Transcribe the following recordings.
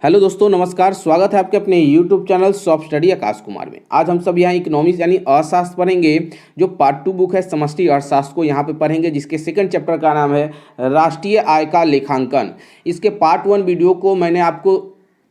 Hello दोस्तों, नमस्कार। स्वागत है आपके अपने YouTube channel soft study Akash Kumar में। आज हम सब यहाँ इकोनॉमिक्स यानी अर्थशास्त्र पढ़ेंगे। जो पार्ट 2 बुक है समष्टि अर्थशास्त्र को यहाँ पे पढ़ेंगे, जिसके सेकंड चैप्टर का नाम है राष्ट्रीय आय का लेखांकन। इसके पार्ट 1 वीडियो को मैंने आपको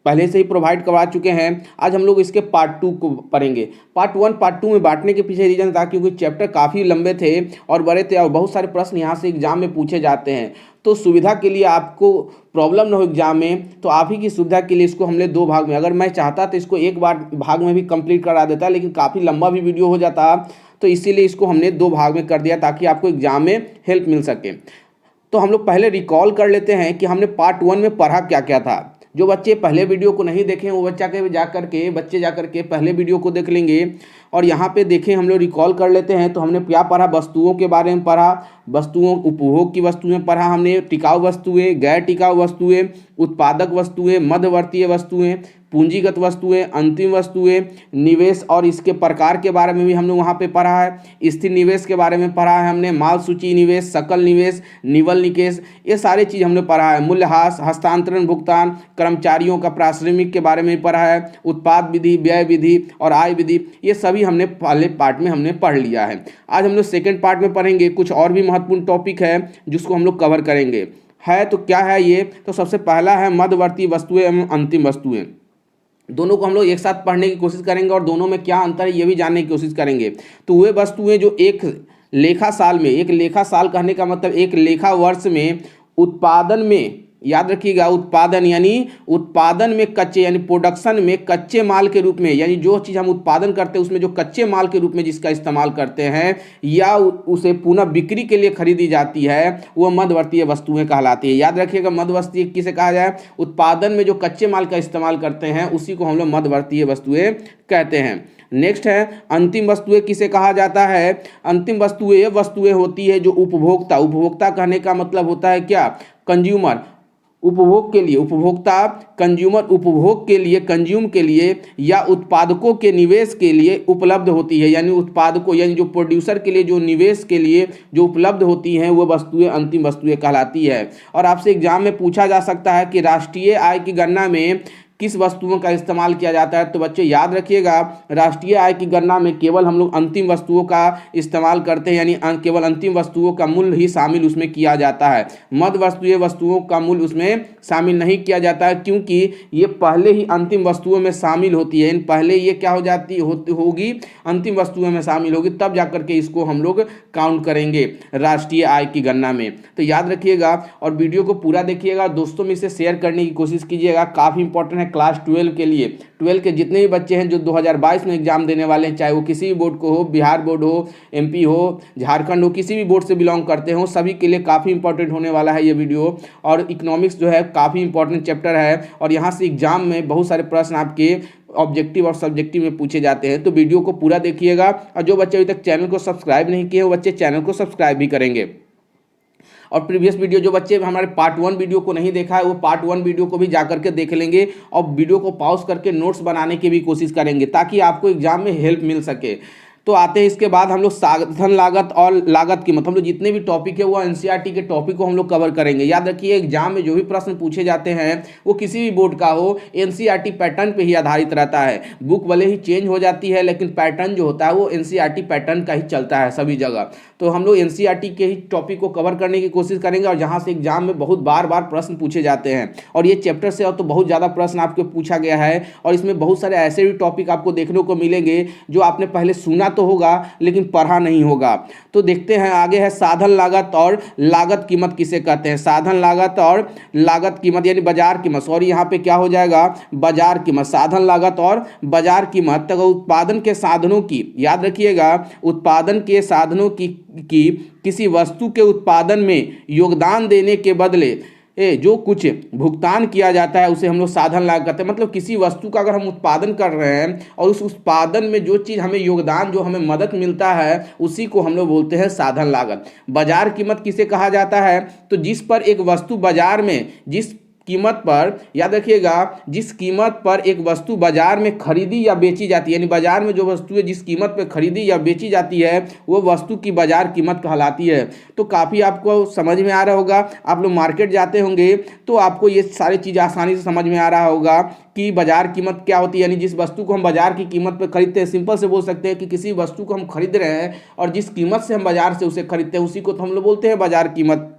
पहले से ही प्रोवाइड करवा चुके हैं। आज हम लोग इसके पार्ट 2 को पढ़ेंगे। पार्ट 1 पार्ट 2 में बांटने के पीछे रीजन था क्योंकि चैप्टर काफ़ी लंबे थे और बड़े थे और बहुत सारे प्रश्न यहाँ से एग्जाम में पूछे जाते हैं। तो सुविधा के लिए, आपको प्रॉब्लम ना हो एग्जाम में, तो आप ही की सुविधा के लिए इसको हमने 2 भाग में, अगर मैं चाहता तो इसको एक बार भाग में भी कंप्लीट करा देता, लेकिन काफ़ी लंबा भी वीडियो हो जाता, तो इसीलिए इसको हमने 2 भाग में कर दिया ताकि आपको एग्जाम में हेल्प मिल सके। तो हम लोग पहले रिकॉल कर लेते हैं कि हमने पार्ट 1 में पढ़ा क्या क्या था। जो बच्चे पहले वीडियो को नहीं देखे वो बच्चे जाकर के पहले वीडियो को देख लेंगे। और यहाँ पे देखें, हम लोग रिकॉल कर लेते हैं। तो हमने क्या पढ़ा? वस्तुओं के बारे में पढ़ा, वस्तुओं, उपभोग की वस्तुएं पढ़ा हमने, टिकाऊ वस्तुएं, गैर टिकाऊ वस्तुएं, उत्पादक वस्तुएं, मध्यवर्तीय वस्तुएं, पूंजीगत वस्तुएं, अंतिम वस्तुएं, निवेश और इसके प्रकार के बारे में भी हमने वहाँ पे पढ़ा है। स्थिर निवेश के बारे में पढ़ा है हमने, माल सूची निवेश, सकल निवेश, निवल निवेश, ये सारी चीज़ हमने पढ़ा है। मूल्यह्रास, हस्तांतरण, भुगतान, कर्मचारियों का पारिश्रमिक के बारे में पढ़ा है, उत्पाद विधि, व्यय विधि और आय विधि, ये सभी हमने पहले पार्ट में हमने पढ़ लिया है। आज हम लोग सेकेंड पार्ट में पढ़ेंगे। कुछ और भी महत्वपूर्ण टॉपिक है जिसको हम लोग कवर करेंगे। है तो क्या है ये? तो सबसे पहला है मध्यवर्ती वस्तुएं एवं अंतिम वस्तुएं। दोनों को हम लोग एक साथ पढ़ने की कोशिश करेंगे और दोनों में क्या अंतर है ये भी जानने की कोशिश करेंगे। तो वे वस्तुएं जो एक लेखा साल में, एक लेखा साल कहने का मतलब एक लेखा वर्ष में उत्पादन में, याद रखिएगा, उत्पादन यानी उत्पादन में कच्चे, यानी प्रोडक्शन में कच्चे माल के रूप में, यानी जो चीज़ हम उत्पादन करते हैं उसमें जो कच्चे माल के रूप में जिसका इस्तेमाल करते हैं या उसे पुनः बिक्री के लिए खरीदी जाती है, वो मध्यवर्तीय वस्तुएं कहलाती है। याद रखिएगा, मध्यवर्तीय किसे कहा जाए? उत्पादन में जो कच्चे माल का इस्तेमाल करते हैं उसी को हम लोग मध्यवर्तीय वस्तुएं कहते हैं। नेक्स्ट है अंतिम वस्तुएं। किसे कहा जाता है? अंतिम वस्तुएं ये वस्तुएं होती है जो उपभोक्ता, उपभोक्ता कहने का मतलब होता है क्या? कंज्यूमर, उपभोग के लिए, उपभोक्ता, कंज्यूमर, उपभोग के लिए, कंज्यूम के लिए या उत्पादकों के निवेश के लिए उपलब्ध होती है। यानी उत्पादकों, यानी जो प्रोड्यूसर के लिए जो निवेश के लिए जो उपलब्ध होती हैं वो वस्तुएं अंतिम वस्तुएं कहलाती है। और आपसे एग्जाम में पूछा जा सकता है कि राष्ट्रीय आय की गणना में किस वस्तुओं का इस्तेमाल किया जाता है? तो बच्चे याद रखिएगा, राष्ट्रीय आय की गणना में केवल हम लोग अंतिम वस्तुओं का इस्तेमाल करते हैं, यानी केवल अंतिम वस्तुओं का मूल्य ही शामिल उसमें किया जाता है। मध्यवर्तीय वस्तुओं का मूल्य उसमें शामिल नहीं किया जाता है क्योंकि ये पहले ही अंतिम वस्तुओं में शामिल होती है। पहले ये क्या हो जाती होगी? अंतिम वस्तुओं में शामिल होगी, तब जाकर के इसको हम लोग काउंट करेंगे राष्ट्रीय आय की गणना में। तो याद रखिएगा और वीडियो को पूरा देखिएगा, दोस्तों में इसे शेयर करने की कोशिश कीजिएगा। काफ़ी इंपॉर्टेंट है क्लास 12 के लिए। 12 के जितने भी बच्चे हैं जो 2022 में एग्जाम देने वाले हैं, चाहे वो किसी भी बोर्ड को हो, बिहार बोर्ड हो, एमपी हो, झारखंड हो, किसी भी बोर्ड से बिलोंग करते हो, सभी के लिए काफ़ी इंपॉर्टेंट होने वाला है ये वीडियो। और इकोनॉमिक्स जो है काफ़ी इंपॉर्टेंट चैप्टर है और यहाँ से एग्जाम में बहुत सारे प्रश्न आपके ऑब्जेक्टिव और सब्जेक्टिव में पूछे जाते हैं। तो वीडियो को पूरा देखिएगा और जो बच्चे अभी तक चैनल को सब्सक्राइब नहीं किए वो बच्चे चैनल को सब्सक्राइब भी करेंगे। और प्रीवियस वीडियो, जो बच्चे हमारे पार्ट 1 वीडियो को नहीं देखा है वो पार्ट 1 वीडियो को भी जा करके देख लेंगे और वीडियो को पॉज करके नोट्स बनाने की भी कोशिश करेंगे ताकि आपको एग्जाम में हेल्प मिल सके। तो आते हैं इसके बाद हम लोग साधन लागत और लागत कीमत, हम लोग जितने भी टॉपिक है वो एनसीईआरटी के टॉपिक को हम लोग कवर करेंगे। याद रखिए, एग्जाम में जो भी प्रश्न पूछे जाते हैं वो किसी भी बोर्ड का हो, एनसीईआरटी पैटर्न पे ही आधारित रहता है। बुक भले ही चेंज हो जाती है लेकिन पैटर्न जो होता है वो एनसीईआरटी पैटर्न का ही चलता है सभी जगह। तो हम लोग एनसीईआरटी के ही टॉपिक को कवर करने की कोशिश करेंगे और जहाँ से एग्जाम में बहुत बार प्रश्न पूछे जाते हैं। और ये चैप्टर से और तो बहुत ज़्यादा प्रश्न आपको पूछा गया है और इसमें बहुत सारे ऐसे भी टॉपिक आपको देखने को मिलेंगे जो आपने पहले सुना तो होगा लेकिन पढ़ा नहीं होगा। तो देखते हैं आगे है साधन लागत और लागत कीमत किसे कहते हैं? साधन लागत और लागत कीमत यानी बाजार कीमत, सॉरी यहाँ पे क्या हो जाएगा? बाजार कीमत। साधन लागत और बाजार कीमत तक उत्पादन के साधनों की, याद रखिएगा, उत्पादन के साधनों की किसी वस्तु के उत्पादन में योगदान देने के बदले जो कुछ भुगतान किया जाता है उसे हम लोग साधन लागत कहते हैं। मतलब किसी वस्तु का अगर हम उत्पादन कर रहे हैं और उस उत्पादन में जो चीज़ हमें योगदान, जो हमें मदद मिलता है उसी को हम लोग बोलते हैं साधन लागत। बाजार कीमत किसे कहा जाता है? तो जिस पर एक वस्तु बाजार में, जिस कीमत पर, याद रखिएगा, जिस कीमत पर एक वस्तु बाजार में खरीदी या बेची जाती है, यानी बाजार में जो वस्तु है जिस कीमत पर खरीदी या बेची जाती है वो वस्तु की बाजार कीमत कहलाती है। तो काफ़ी आपको समझ में आ रहा होगा। आप लोग मार्केट जाते होंगे तो आपको ये सारी चीज़ आसानी से समझ में आ रहा होगा कि बाजार कीमत क्या होती है। यानी जिस वस्तु को हम बाजार की कीमत पर खरीदते हैं, सिंपल से बोल सकते हैं कि किसी वस्तु को हम खरीद रहे हैं और जिस कीमत से हम बाजार से उसे खरीदते हैं उसी को तो हम लोग बोलते हैं बाजार कीमत।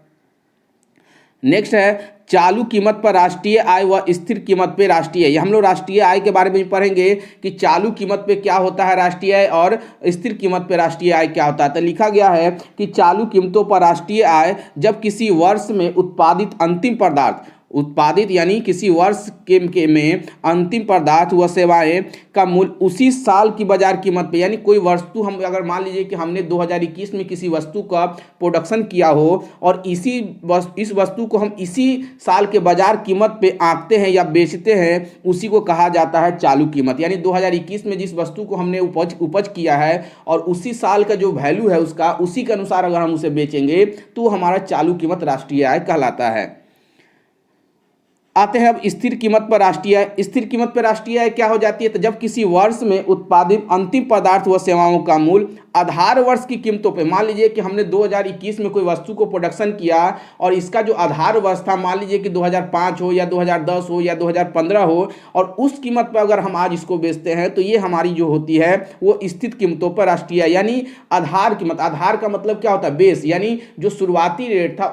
नेक्स्ट है चालू कीमत पर राष्ट्रीय आय व स्थिर कीमत पे राष्ट्रीय आय। हम लोग राष्ट्रीय आय के बारे में पढ़ेंगे कि चालू कीमत पे क्या होता है राष्ट्रीय आय और स्थिर कीमत पे राष्ट्रीय आय क्या होता है। तो लिखा गया है कि चालू कीमतों पर राष्ट्रीय आय जब किसी वर्ष में उत्पादित अंतिम पदार्थ, उत्पादित यानी किसी वर्ष के में अंतिम पदार्थ व सेवाएं का मूल्य उसी साल की बाजार कीमत पे, यानी कोई वस्तु हम अगर मान लीजिए कि हमने 2021 में किसी वस्तु का प्रोडक्शन किया हो और इस वस्तु को हम इसी साल के बाजार कीमत पे आंकते हैं या बेचते हैं, उसी को कहा जाता है चालू कीमत। यानी 2021 में जिस वस्तु को हमने उपज किया है और उसी साल का जो वैल्यू है उसका, उसी के अनुसार अगर हम उसे बेचेंगे तो हमारा चालू कीमत राष्ट्रीय आय कहलाता है। आते हैं अब स्थिर कीमत पर राष्ट्रीय आय। स्थिर कीमत पर राष्ट्रीय आय क्या हो जाती है? तो जब किसी वर्ष में उत्पादित अंतिम पदार्थ व सेवाओं का मूल्य आधार वर्ष की कीमतों पे, मान लीजिए कि हमने 2021 में कोई वस्तु को प्रोडक्शन किया और इसका जो आधार वर्ष था मान लीजिए कि 2005 हो या 2010 हो या 2015 हो, और उस कीमत पर अगर हम आज इसको बेचते हैं तो ये हमारी जो होती है वो स्थिर कीमतों पर राष्ट्रीय आय, यानी आधार कीमत। आधार का मतलब क्या होता है? बेस, यानी जो शुरुआती रेट था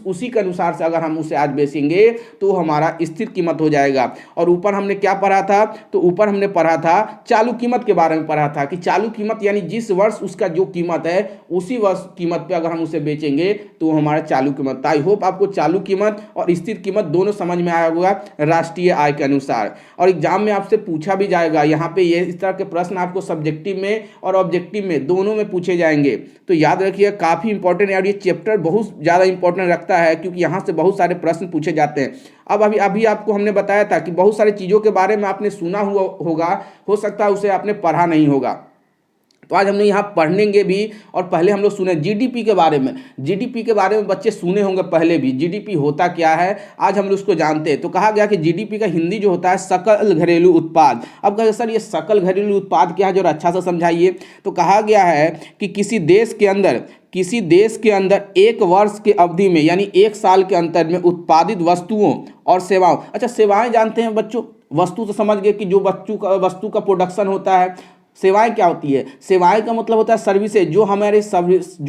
उसी के अनुसार से अगर हम उसे आज बेचेंगे तो हमारा स्थिर कीमत हो जाएगा। और ऊपर हमने क्या पढ़ा था? तो ऊपर हमने पढ़ा था चालू कीमत के बारे में पढ़ा था कि चालू कीमत यानी जिस वर्ष उसका जो कीमत है उसी वर्ष कीमत पे अगर हम उसे बेचेंगे तो हमारा चालू कीमत। आई होप आपको चालू कीमत और स्थिर कीमत दोनों समझ में आया होगा राष्ट्रीय आय के अनुसार। और एग्जाम में आपसे पूछा भी जाएगा, यहाँ पे ये इस तरह के प्रश्न आपको सब्जेक्टिव में और ऑब्जेक्टिव में दोनों में पूछे जाएंगे। तो याद रखिए काफ़ी इंपॉर्टेंट है और ये चैप्टर बहुत ज़्यादा इंपॉर्टेंट रखता है क्योंकि यहाँ से बहुत सारे प्रश्न पूछे जाते हैं। अब अभी आपको हमने बताया था कि बहुत सारी चीज़ों के बारे में आपने सुना हुआ होगा, हो सकता है उसे आपने पढ़ा नहीं होगा। तो आज हमने यहाँ पढ़ेंगे भी और पहले हम लोग सुने जीडीपी के बारे में। जीडीपी के बारे में बच्चे सुने होंगे पहले भी, जीडीपी होता क्या है आज हम लोग उसको जानते हैं। तो कहा गया कि जीडीपी का हिंदी जो होता है सकल घरेलू उत्पाद। अब कहे सर ये सकल घरेलू उत्पाद क्या है, जो अच्छा से समझाइए। तो कहा गया है कि किसी देश के अंदर एक वर्ष की अवधि में यानी एक साल के अंतर में उत्पादित वस्तुओं और सेवाओं। अच्छा सेवाएं जानते हैं बच्चों, वस्तु तो समझ गए कि जो वस्तु का प्रोडक्शन होता है। सेवाएं क्या होती है? सेवाएं का मतलब होता है सर्विसेज, जो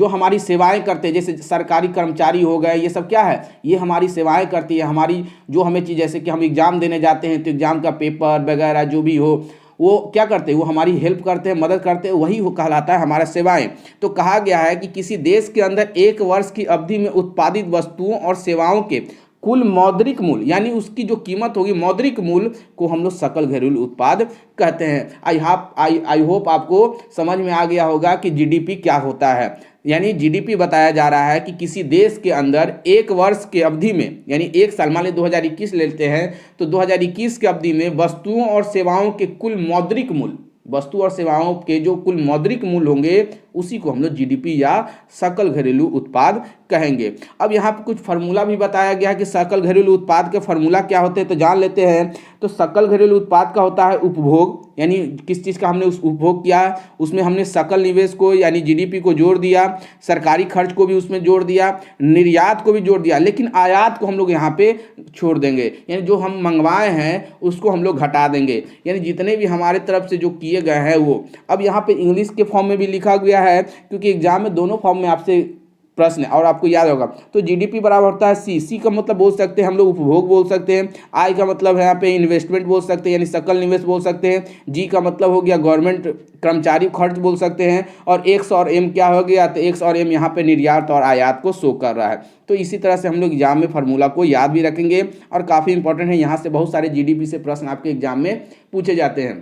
हमारी सेवाएं करते हैं, जैसे सरकारी कर्मचारी हो गए, ये सब क्या है? ये हमारी सेवाएं करती है। हमारी जो हमें चीज़, जैसे कि हम एग्जाम देने जाते हैं तो एग्जाम का पेपर वगैरह जो भी हो वो क्या करते हैं? वो हमारी हेल्प करते हैं, मदद करते हैं, वही कहलाता है हमारा सेवाएं। तो कहा गया है कि किसी देश के अंदर एक वर्ष की अवधि में उत्पादित वस्तुओं और सेवाओं के कुल मौद्रिक मूल्य, यानी उसकी जो कीमत होगी मौद्रिक मूल्य को हम लोग सकल घरेलू उत्पाद कहते हैं। आई होप आपको समझ में आ गया होगा कि जीडीपी क्या होता है। यानी जीडीपी बताया जा रहा है कि किसी देश के अंदर एक वर्ष के अवधि में, यानी एक साल, मान लीजिए 2021 लेते हैं तो 2021 की अवधि में वस्तुओं और सेवाओं के कुल मौद्रिक मूल्य, वस्तु और सेवाओं के जो कुल मौद्रिक मूल्य होंगे उसी को हम लोग जीडीपी या सकल घरेलू उत्पाद कहेंगे। अब यहाँ पे कुछ फार्मूला भी बताया गया है कि सकल घरेलू उत्पाद के फार्मूला क्या होते हैं, तो जान लेते हैं। तो सकल घरेलू उत्पाद का होता है उपभोग, यानी किस चीज़ का हमने उस उपभोग किया, उसमें हमने सकल निवेश को यानी जीडीपी को जोड़ दिया, सरकारी खर्च को भी उसमें जोड़ दिया, निर्यात को भी जोड़ दिया, लेकिन आयात को हम लोग यहाँ पे छोड़ देंगे, यानी जो हम मंगवाए हैं उसको हम लोग घटा देंगे, यानी जितने भी हमारे तरफ से जो किए गए हैं वो। अब यहाँ पे इंग्लिश के फॉर्म में भी लिखा गया है क्योंकि एग्जाम में दोनों फॉर्म में आपसे प्रश्न है और आपको याद होगा। तो जीडीपी बराबर होता है सी का मतलब बोल सकते हैं हम लोग उपभोग बोल सकते हैं, आई का मतलब है यहाँ पे इन्वेस्टमेंट बोल सकते हैं यानी सकल निवेश बोल सकते हैं, जी का मतलब हो गया गवर्नमेंट कर्मचारी खर्च बोल सकते हैं, और एक्स और एम क्या हो गया? तो एक्स और एम यहाँ पे निर्यात और आयात को शो कर रहा है। तो इसी तरह से हम लोग एग्जाम में फार्मूला को याद भी रखेंगे और काफ़ी इंपॉर्टेंट है, यहाँ से बहुत सारे जीडीपी से प्रश्न आपके एग्जाम में पूछे जाते हैं।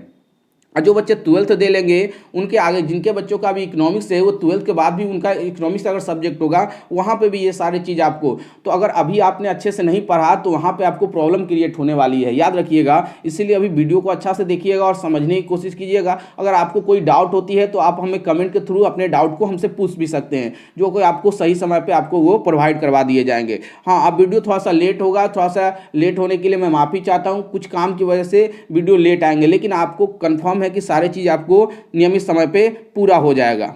और जो बच्चे 12th दे लेंगे उनके आगे, जिनके बच्चों का भी इकोनॉमिक्स है, वो 12th के बाद भी उनका इकोनॉमिक्स अगर सब्जेक्ट होगा वहाँ पे भी ये सारी चीज़ आपको, तो अगर अभी आपने अच्छे से नहीं पढ़ा तो वहाँ पे आपको प्रॉब्लम क्रिएट होने वाली है, याद रखिएगा। इसीलिए अभी वीडियो को अच्छा से देखिएगा और समझने की कोशिश कीजिएगा। अगर आपको कोई डाउट होती है तो आप हमें कमेंट के थ्रू अपने डाउट को हमसे पूछ भी सकते हैं, जो कोई आपको सही समय पर आपको वो प्रोवाइड करवा दिए जाएंगे। हाँ, अब वीडियो थोड़ा सा लेट होगा, थोड़ा सा लेट होने के लिए मैं माफ़ी चाहता हूँ, कुछ काम की वजह से वीडियो लेट आएंगे, लेकिन आपको कन्फर्म है कि सारी चीज़ आपको नियमित समय पे पूरा हो जाएगा।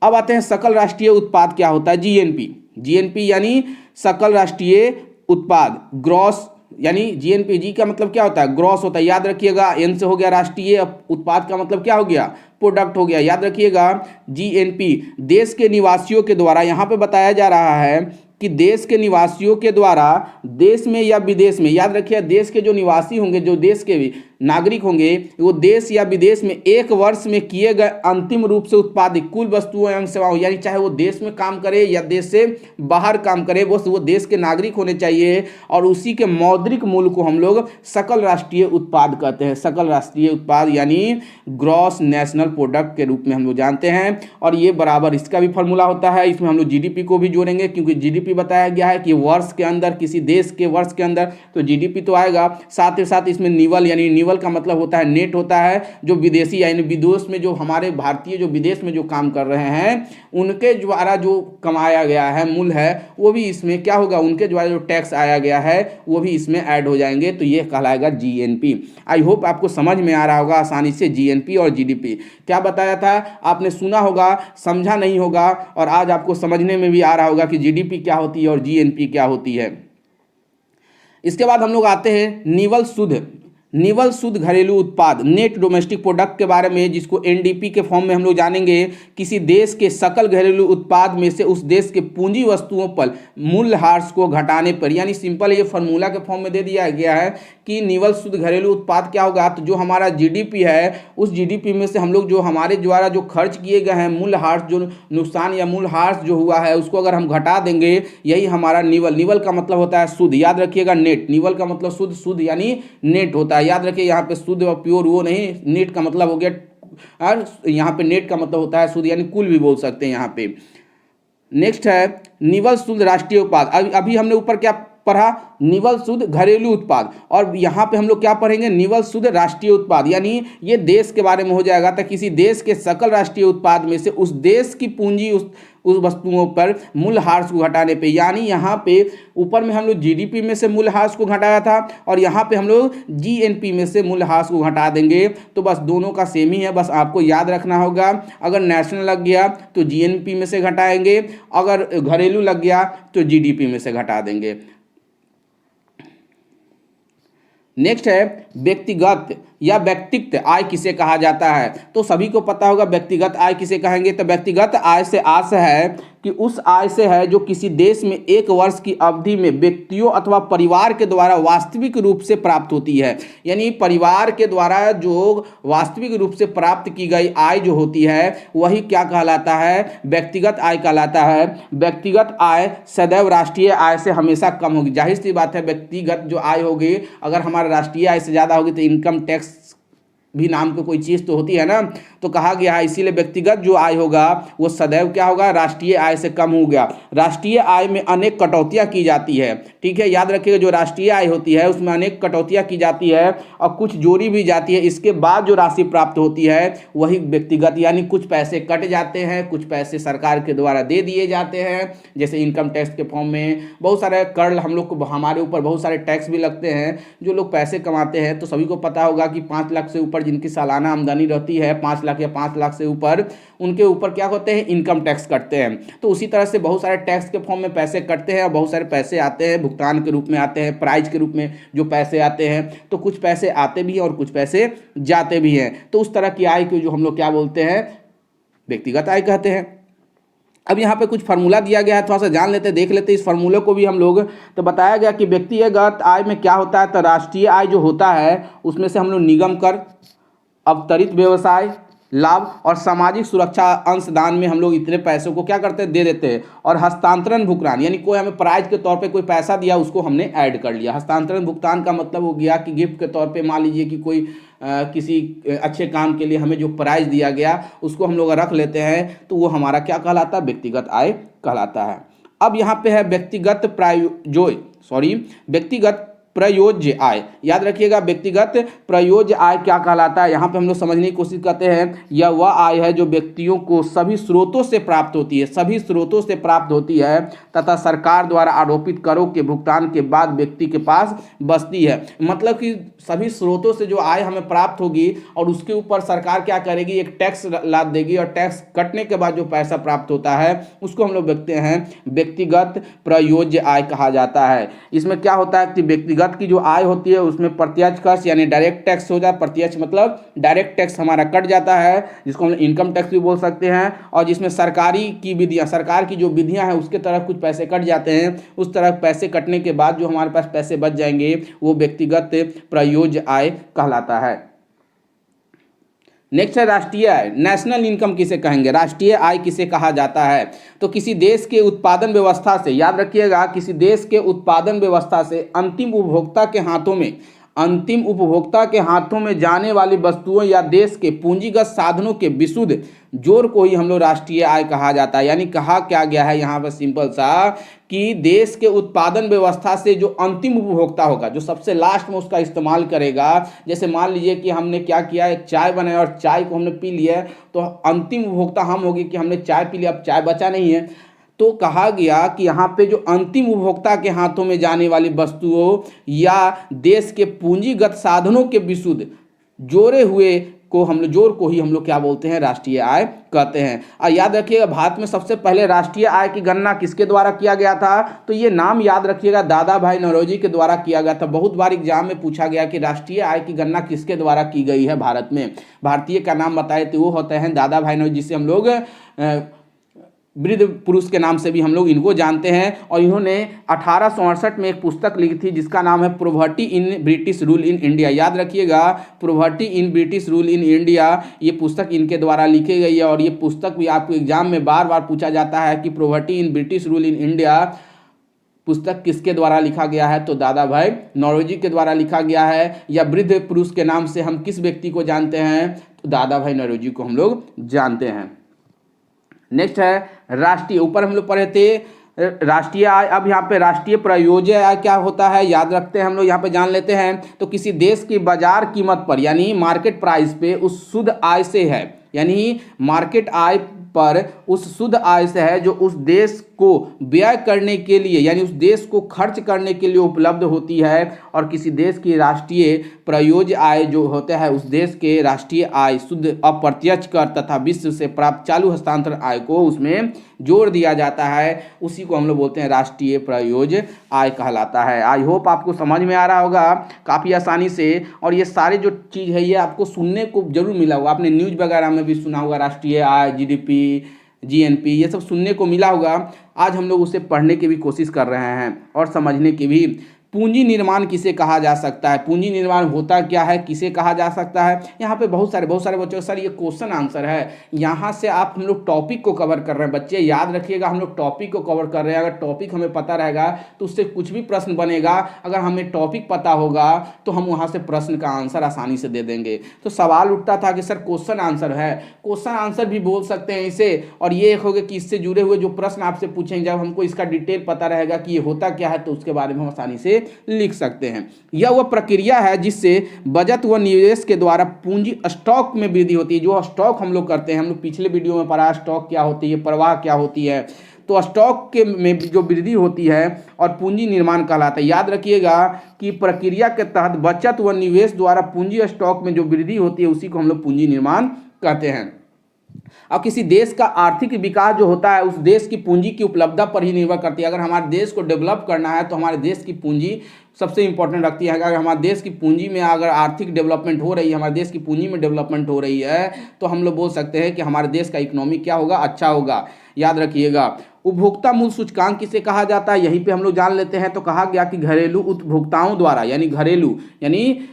अब आते हैं सकल राष्ट्रीय उत्पाद क्या होता है, जीएनपी। जीएनपी यानी सकल राष्ट्रीय उत्पाद, ग्रॉस, यानी जीएनपी, जी का मतलब क्या होता है, ग्रॉस होता है, याद रखिएगा। एन से हो गया राष्ट्रीय, उत्पाद का मतलब क्या हो गया, प्रोडक्ट हो गया, याद रखिएगा। जीएनपी देश के निवासियों के द्वारा, यहाँ पे बताया जा रहा है कि देश के निवासियों के द्वारा देश में या विदेश में, याद रखिए देश के जो निवासी होंगे, जो देश के भी नागरिक होंगे, वो देश या विदेश में एक वर्ष में किए गए अंतिम रूप से उत्पादित कुल वस्तुओं एवं सेवाओं, यानी चाहे वो देश में काम करे या देश से बाहर काम करे, वो देश के नागरिक होने चाहिए, और उसी के मौद्रिक मूल्य को हम लोग सकल राष्ट्रीय उत्पाद कहते हैं। सकल राष्ट्रीय उत्पाद यानी ग्रॉस नेशनल प्रोडक्ट के रूप में हम लोग जानते हैं। और ये बराबर इसका भी फॉर्मूला होता है, इसमें हम लोग जीडीपी को भी जोड़ेंगे, क्योंकि जीडीपी बताया गया है कि वर्ष के अंदर, किसी देश के वर्ष के अंदर, तो जीडीपी तो आएगा। साथ ही साथ इसमें निवल, यानी निवल का मतलब होता है नेट होता है, जो विदेशी यानी विदेश में जो हमारे भारतीय जो विदेश में जो काम कर रहे हैं उनके द्वारा जो कमाया गया है मूल्य है, वो भी इसमें क्या होगा, उनके द्वारा जो टैक्स आया गया है वो भी इसमें ऐड हो जाएंगे, तो ये कहलाएगा जीएनपी। आई होप आपको समझ में आ रहा होगा आसानी से जीएनपी और जीडीपी। क्या बताया था, आपने सुना होगा, समझा नहीं होगा, और आज आपको समझने में भी आ रहा होगा कि जीडीपी क्या होती है और जीएनपी क्या होती है। इसके बाद हम लोग आते हैं निवल शुद्ध घरेलू उत्पाद, नेट डोमेस्टिक प्रोडक्ट के बारे में, जिसको एनडीपी के फॉर्म में हम लोग जानेंगे। किसी देश के सकल घरेलू उत्पाद में से उस देश के पूंजी वस्तुओं पर मूल्यह्रास को घटाने पर, यानी सिंपल ये फार्मूला के फॉर्म में दे दिया गया है कि निवल शुद्ध घरेलू उत्पाद क्या होगा, तो जो हमारा जीडीपी है उस जीडीपी में से हम लोग जो हमारे द्वारा जो खर्च किए गए हैं मूल्यह्रास, जो नुकसान या मूल्यह्रास जो हुआ है उसको अगर हम घटा देंगे, यही हमारा निवल का मतलब होता है शुद्ध, याद रखिएगा नेट, निवल का मतलब शुद्ध यानी नेट होता है, याद रखिए। यहाँ पे शुद्ध और प्योर वो नहीं, नेट का मतलब हो गया, और यहाँ पे नेट का मतलब होता है शुद्ध, यानी कुल भी बोल सकते हैं यहाँ पे। नेक्स्ट है निवल शुद्ध राष्ट्रीय उत्पाद। अभी हमने ऊपर क्या पढ़ा, निवल शुद्ध घरेलू उत्पाद, और यहाँ पे हम लोग क्या पढ़ेंगे, निवल शुद्ध राष्ट्रीय उत्पाद, यानी ये देश के बारे में हो जाएगा। तो किसी देश के सकल राष्ट्रीय उत्पाद में से उस देश की पूंजी उस वस्तुओं पर मूल्यह्रास को घटाने पे, यानी यहाँ पे ऊपर में हम लोग जीडीपी में से मूल्यह्रास को घटाया था, और यहाँ पे हम लोग जीएनपी में से मूल्यह्रास को घटा देंगे, तो बस दोनों का सेम ही है। बस आपको याद रखना होगा, अगर नेशनल लग गया तो जीएनपी में से घटाएंगे, अगर घरेलू लग गया तो जीडीपी में से घटा देंगे। नेक्स्ट है व्यक्तिगत या व्यक्तिगत आय किसे कहा जाता है, तो सभी को पता होगा व्यक्तिगत आय किसे कहेंगे। तो व्यक्तिगत आय से आशय है कि उस आय से है जो किसी देश में एक वर्ष की अवधि में व्यक्तियों अथवा परिवार के द्वारा वास्तविक रूप से प्राप्त होती है, यानी परिवार के द्वारा जो वास्तविक रूप से प्राप्त की गई आय जो होती है वही क्या कहलाता है, व्यक्तिगत आय कहलाता है। व्यक्तिगत आय सदैव राष्ट्रीय आय से हमेशा कम होगी, जाहिर सी बात है। व्यक्तिगत जो आय होगी अगर हमारा राष्ट्रीय आय से ज़्यादा होगी तो इनकम टैक्स भी नाम की कोई चीज़ तो होती है ना, तो कहा गया है इसीलिए व्यक्तिगत जो आय होगा वो सदैव क्या होगा, राष्ट्रीय आय से कम हो गया। राष्ट्रीय आय में अनेक कटौतियां की जाती है, ठीक है, याद रखिएगा। जो राष्ट्रीय आय होती है उसमें अनेक कटौतियां की जाती है और कुछ जोड़ी भी जाती है, इसके बाद जो राशि प्राप्त होती है वही व्यक्तिगत, यानी कुछ पैसे कट जाते हैं, कुछ पैसे सरकार के द्वारा दे दिए जाते हैं, जैसे इनकम टैक्स के फॉर्म में बहुत सारे कर हम लोग को, हमारे ऊपर बहुत सारे टैक्स भी लगते हैं। जो लोग पैसे कमाते हैं तो सभी को पता होगा कि 5 लाख से ऊपर जिनकी सालाना आमदनी रहती है 5 लाख या 5 लाख से ऊपर, उनके ऊपर क्या होते हैं, इनकम टैक्स कटते हैं। तो उसी तरह से बहुत सारे टैक्स के फॉर्म में पैसे कटते हैं और बहुत सारे पैसे आते हैं भुगतान के रूप में, आते हैं प्राइज के रूप में जो पैसे आते हैं। तो कुछ पैसे आते भी हैं और कुछ पैसे जाते भी हैं। तो उस तरह की आय को जो हम लोग क्या बोलते हैं, व्यक्तिगत आय कहते हैं। अब यहाँ पे कुछ फार्मूला दिया गया है, थोड़ा सा जान लेते, देख लेते इस फार्मूले को भी हम लोग। तो बताया गया कि व्यक्तिगत आय में क्या होता है, तो राष्ट्रीय आय जो होता है उसमें से हम लोग निगम कर, अवतरित व्यवसाय, लाभ और सामाजिक सुरक्षा अंशदान में हम लोग इतने पैसों को क्या करते हैं, दे देते हैं। और हस्तांतरण भुगतान यानी कोई हमें प्राइज के तौर पे कोई पैसा दिया उसको हमने ऐड कर लिया। हस्तांतरण भुगतान का मतलब हो गया कि गिफ्ट के तौर पे मान लीजिए कि कोई किसी अच्छे काम के लिए हमें जो प्राइज दिया गया उसको हम लोग रख लेते हैं, तो वो हमारा क्या कहलाता है, व्यक्तिगत आय कहलाता है। अब यहाँ पे है व्यक्तिगत प्रयोज्य आय। याद रखिएगा व्यक्तिगत प्रयोज्य आय क्या कहलाता है। यहाँ पे हम लोग समझने की कोशिश करते हैं, यह वह आय है जो व्यक्तियों को सभी स्रोतों से प्राप्त होती है, सभी स्रोतों से प्राप्त होती है तथा सरकार द्वारा आरोपित करों के भुगतान के बाद व्यक्ति के पास बचती है। मतलब कि सभी स्रोतों से जो आय हमें प्राप्त होगी और उसके ऊपर सरकार क्या करेगी, एक टैक्स लाद देगी और टैक्स कटने के बाद जो पैसा प्राप्त होता है उसको हम लोग देखते हैं व्यक्तिगत प्रयोज्य आय कहा जाता है। इसमें क्या होता है कि व्यक्तिगत की जो आय होती है उसमें प्रत्यक्ष खर्च यानी डायरेक्ट टैक्स हो जाए। प्रत्यक्ष मतलब डायरेक्ट टैक्स हमारा कट जाता है, जिसको हम इनकम टैक्स भी बोल सकते हैं। और जिसमें सरकारी की विधियां, सरकार की जो विधियां हैं उसके तरफ कुछ पैसे कट जाते हैं, उस तरफ पैसे कटने के बाद जो हमारे पास पैसे बच जाएंगे वो व्यक्तिगत प्रयोज्य आय कहलाता है। नेक्स्ट है राष्ट्रीय आय। नेशनल इनकम किसे कहेंगे, राष्ट्रीय आय किसे कहा जाता है। तो किसी देश के उत्पादन व्यवस्था से, याद रखिएगा, किसी देश के उत्पादन व्यवस्था से अंतिम उपभोक्ता के हाथों में जाने वाली वस्तुओं या देश के पूंजीगत साधनों के विशुद्ध जोड़ को ही हम लोग राष्ट्रीय आय कहा जाता है। यानी कहा क्या गया है यहाँ पर सिंपल सा कि देश के उत्पादन व्यवस्था से जो अंतिम उपभोक्ता होगा, जो सबसे लास्ट में उसका इस्तेमाल करेगा, जैसे मान लीजिए कि हमने क्या किया, एक चाय बनाया और चाय को हमने पी लिया, तो अंतिम उपभोक्ता हम होगी कि हमने चाय पी लिया, अब चाय बचा नहीं है। तो कहा गया कि यहाँ पे जो अंतिम उपभोक्ता के हाथों में जाने वाली वस्तुओं या देश के पूंजीगत साधनों के विशुद्ध जोड़ को ही हम लोग क्या बोलते हैं, राष्ट्रीय आय कहते हैं। और याद रखिएगा भारत में सबसे पहले राष्ट्रीय आय की गणना किसके द्वारा किया गया था, तो ये नाम याद रखिएगा, दादा भाई नौरोजी के द्वारा किया गया था। बहुत बार एग्जाम में पूछा गया कि राष्ट्रीय आय की गणना किसके द्वारा की गई है भारत में। भारतीय का नाम बताए तो वो होते हैं दादा भाई नौरोजी, जिसे हम लोग वृद्ध पुरुष के नाम से भी हम लोग इनको जानते हैं। और इन्होंने 1868 में एक पुस्तक लिखी थी जिसका नाम है poverty in British rule in India. याद रखिएगा, poverty in British rule in India, ये पुस्तक इनके द्वारा लिखी गई है। और ये पुस्तक भी आपको एग्जाम में बार बार पूछा जाता है कि poverty in British rule in India पुस्तक किसके द्वारा लिखा गया है, तो दादा भाई नौरोजी के द्वारा लिखा गया है। या वृद्ध पुरुष के नाम से हम किस व्यक्ति को जानते हैं, तो दादा भाई नौरोजी को हम लोग जानते हैं। नेक्स्ट है राष्ट्रीय, ऊपर हम लोग पढ़े थे राष्ट्रीय आय। अब यहाँ पे राष्ट्रीय प्रयोज्य आय क्या होता है, याद रखते हैं हम लोग, यहाँ पे जान लेते हैं। तो किसी देश की बाजार कीमत पर यानी मार्केट प्राइस पे उस शुद्ध आय से है, यानी मार्केट आय पर उस शुद्ध आय से है जो उस देश को व्यय करने के लिए यानी उस देश को खर्च करने के लिए उपलब्ध होती है। और किसी देश की राष्ट्रीय प्रयोज्य आय जो होता है उस देश के राष्ट्रीय आय शुद्ध अप्रत्यक्ष कर तथा विश्व से प्राप्त चालू हस्तांतरण आय को उसमें जोड़ दिया जाता है, उसी को हम लोग बोलते हैं राष्ट्रीय प्रयोज्य आय कहलाता है। आई होप आपको समझ में आ रहा होगा काफ़ी आसानी से। और ये सारे जो चीज़ है ये आपको सुनने को जरूर मिला होगा, आपने न्यूज़ वगैरह में भी सुना होगा, राष्ट्रीय आय, जीडीपी, जीएनपी, ये सब सुनने को मिला होगा। आज हम लोग उसे पढ़ने की भी कोशिश कर रहे हैं और समझने की भी। पूंजी निर्माण किसे कहा जा सकता है, पूंजी निर्माण होता क्या है, किसे कहा जा सकता है। यहाँ पे बहुत सारे बच्चों, सर ये क्वेश्चन आंसर है, यहाँ से आप हम लोग टॉपिक को कवर कर रहे हैं। बच्चे याद रखिएगा, हम लोग टॉपिक को कवर कर रहे हैं। अगर टॉपिक हमें पता रहेगा तो उससे कुछ भी प्रश्न बनेगा, अगर हमें टॉपिक पता होगा तो हम वहाँ से प्रश्न का आंसर आसानी से दे देंगे। तो सवाल उठता था कि सर क्वेश्चन आंसर है, क्वेश्चन आंसर भी बोल सकते हैं इसे। और ये एक होगा कि इससे जुड़े हुए जो प्रश्न आपसे पूछेंगे, जब हमको इसका डिटेल पता रहेगा कि ये होता क्या है तो उसके बारे में हम आसानी से लिख सकते हैं। यह वह प्रक्रिया है जिससे बचत व निवेश के द्वारा पूंजी स्टॉक में वृद्धि होती है। जो स्टॉक हम लोग करते हैं, हम लोग पिछले वीडियो में पढ़ा स्टॉक क्या होती है, प्रवाह क्या होती है। तो स्टॉक के में जो वृद्धि होती है और पूंजी निर्माण कहलाता है। याद रखिएगा कि प्रक्रिया के तहत बचत व निवेश द्वारा पूंजी स्टॉक में जो वृद्धि होती है उसी को हम लोग पूंजी निर्माण कहते हैं। अब किसी देश का आर्थिक विकास जो होता है उस देश की पूंजी की उपलब्धता पर ही निर्भर करती है। अगर हमारे देश को डेवलप करना है तो हमारे देश की पूंजी सबसे इंपॉर्टेंट रखती है। अगर हमारे देश की पूंजी में अगर आर्थिक डेवलपमेंट हो रही है, हमारे देश की पूंजी में डेवलपमेंट हो रही है, तो हम लोग बोल सकते हैं कि हमारे देश का इकोनॉमी क्या होगा, अच्छा होगा। याद रखिएगा, उपभोक्ता मूल्य सूचकांक किसे कहा जाता है, यहीं पे हम लोग जान लेते हैं। तो कहा गया कि घरेलू उपभोक्ताओं द्वारा यानी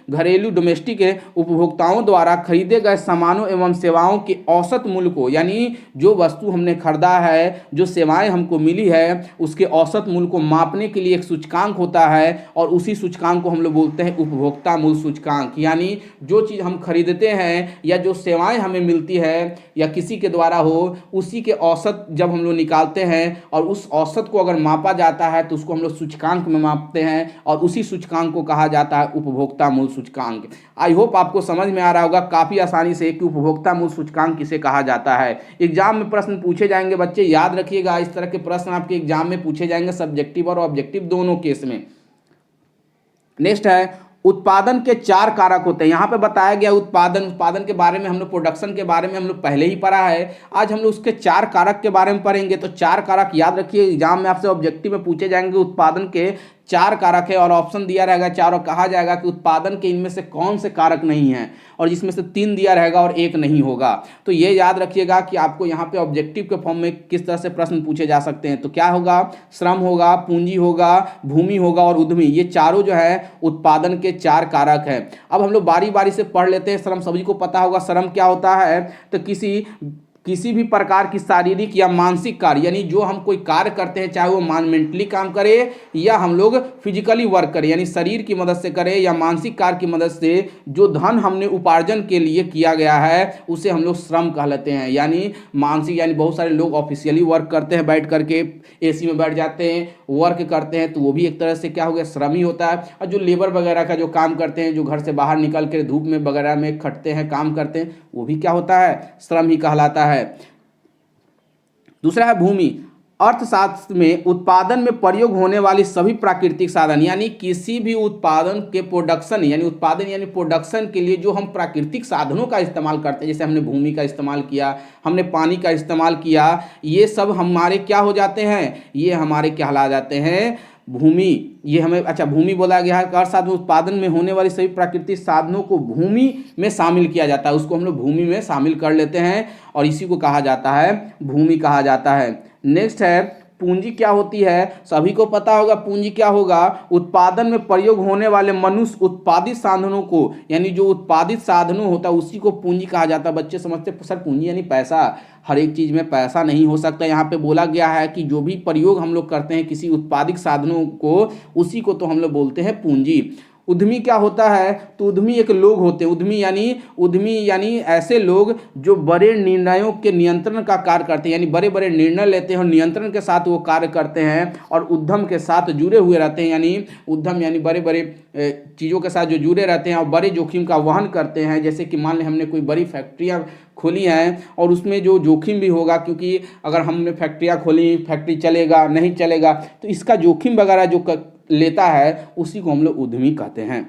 घरेलू डोमेस्टिक उपभोक्ताओं द्वारा खरीदे गए सामानों एवं सेवाओं के औसत मूल्य को, यानी जो वस्तु हमने खरीदा है, जो सेवाएं हमको मिली है, उसके औसत मूल्य को मापने के लिए एक सूचकांक होता है और उसी सूचकांक को हम लोग बोलते हैं उपभोक्ता मूल्य सूचकांक। यानी जो चीज़ हम खरीदते हैं या जो सेवाएं हमें मिलती है या किसी के द्वारा हो, उसी के औसत जब हम लोग निकालते हैं और उस औसत को अगर मापा जाता है तो उसको हम लोग सूचकांक में मापते हैं और उसी सूचकांक को कहा जाता है उपभोक्ता मूल्य सूचकांक। आई होप आपको समझ में आ रहा होगा काफ़ी आसानी से कि उपभोक्ता मूल्य सूचकांक किसे कहा जाता है। एग्जाम में प्रश्न पूछे जाएंगे बच्चे, याद रखिएगा, इस तरह के प्रश्न आपके एग्जाम में पूछे जाएंगे, सब्जेक्टिव और ऑब्जेक्टिव दोनों केस में। नेक्स्ट है उत्पादन के 4 कारक होते हैं। यहाँ पे बताया गया उत्पादन के बारे में हम लोग, प्रोडक्शन के बारे में हम लोग पहले ही पढ़ा है। आज हम लोग उसके 4 कारक के बारे में पढ़ेंगे। तो 4 कारक याद रखिए, एग्जाम में आपसे ऑब्जेक्टिव में पूछे जाएंगे। उत्पादन के 4 कारक है और ऑप्शन दिया रहेगा 4 और कहा जाएगा कि उत्पादन के इनमें से कौन से कारक नहीं है, और जिसमें से 3 दिया रहेगा और 1 नहीं होगा। तो ये याद रखिएगा कि आपको यहाँ पे ऑब्जेक्टिव के फॉर्म में किस तरह से प्रश्न पूछे जा सकते हैं। तो क्या होगा, श्रम होगा, पूंजी होगा, भूमि होगा और उद्यमी, ये चारों जो है उत्पादन के 4 कारक हैं। अब हम लोग बारी बारी से पढ़ लेते हैं। श्रम सभी को पता होगा, श्रम क्या होता है। तो किसी भी प्रकार की शारीरिक या मानसिक कार्य, यानी जो हम कोई कार्य करते हैं, चाहे वो मेंटली काम करे या हम लोग फिजिकली वर्क करें, यानी शरीर की मदद से करें या मानसिक कार्य की मदद से, जो धन हमने उपार्जन के लिए किया गया है उसे हम लोग श्रम कह लेते हैं। यानी मानसिक, यानी बहुत सारे लोग ऑफिशियली वर्क करते हैं, बैठ करके एसी में बैठ जाते हैं, वर्क करते हैं, तो वो भी एक तरह से क्या हो गया, श्रम ही होता है। और जो लेबर वगैरह का जो काम करते हैं, जो घर से बाहर निकल कर धूप में वगैरह में खटते हैं, काम करते हैं, वो भी क्या होता है, श्रम ही कहलाता है। दूसरा है भूमि। अर्थशास्त्र में उत्पादन में प्रयोग होने वाली सभी प्राकृतिक साधन, यानी किसी भी उत्पादन के प्रोडक्शन, यानी उत्पादन यानी प्रोडक्शन के लिए जो हम प्राकृतिक साधनों का इस्तेमाल करते हैं, जैसे हमने भूमि का इस्तेमाल किया, हमने पानी का इस्तेमाल किया, ये सब हमारे क्या हो जाते हैं, ये हमारे कहला जाते हैं भूमि। ये हमें, अच्छा, भूमि बोला गया है। अर्थशास्त्र में उत्पादन में होने वाली सभी प्राकृतिक साधनों को भूमि में शामिल किया जाता है, उसको हम लोग भूमि में शामिल कर लेते हैं और इसी को कहा जाता है भूमि कहा जाता है। नेक्स्ट है पूंजी। क्या होती है, सभी को पता होगा पूंजी क्या होगा, उत्पादन में प्रयोग होने वाले मनुष्य उत्पादित साधनों को, यानी जो उत्पादित साधनों होता है उसी को पूंजी कहा जाता है। बच्चे समझते सर पूंजी यानी पैसा, हर एक चीज़ में पैसा नहीं हो सकता। यहाँ पे बोला गया है कि जो भी प्रयोग हम लोग करते हैं किसी उत्पादित साधनों को, उसी को तो हम लोग बोलते हैं पूंजी। उद्यमी क्या होता है, तो उद्यमी एक लोग होते हैं, उद्यमी यानी ऐसे लोग जो बड़े निर्णयों के नियंत्रण का कार्य करते हैं, यानी बड़े बड़े निर्णय लेते हैं और नियंत्रण के साथ वो कार्य करते हैं और उद्यम के साथ जुड़े हुए रहते हैं। यानी उद्यम यानी बड़े बड़े चीज़ों के साथ जो जुड़े रहते हैं और बड़े जोखिम का वहन करते हैं। जैसे कि मान लें हमने कोई बड़ी फैक्ट्रियाँ खोली हैं और उसमें जो जोखिम भी होगा, क्योंकि अगर हमने फैक्ट्रियाँ खोली, फैक्ट्री चलेगा नहीं चलेगा, तो इसका जोखिम वगैरह जो लेता है उसी को हम लोग उद्यमी कहते हैं।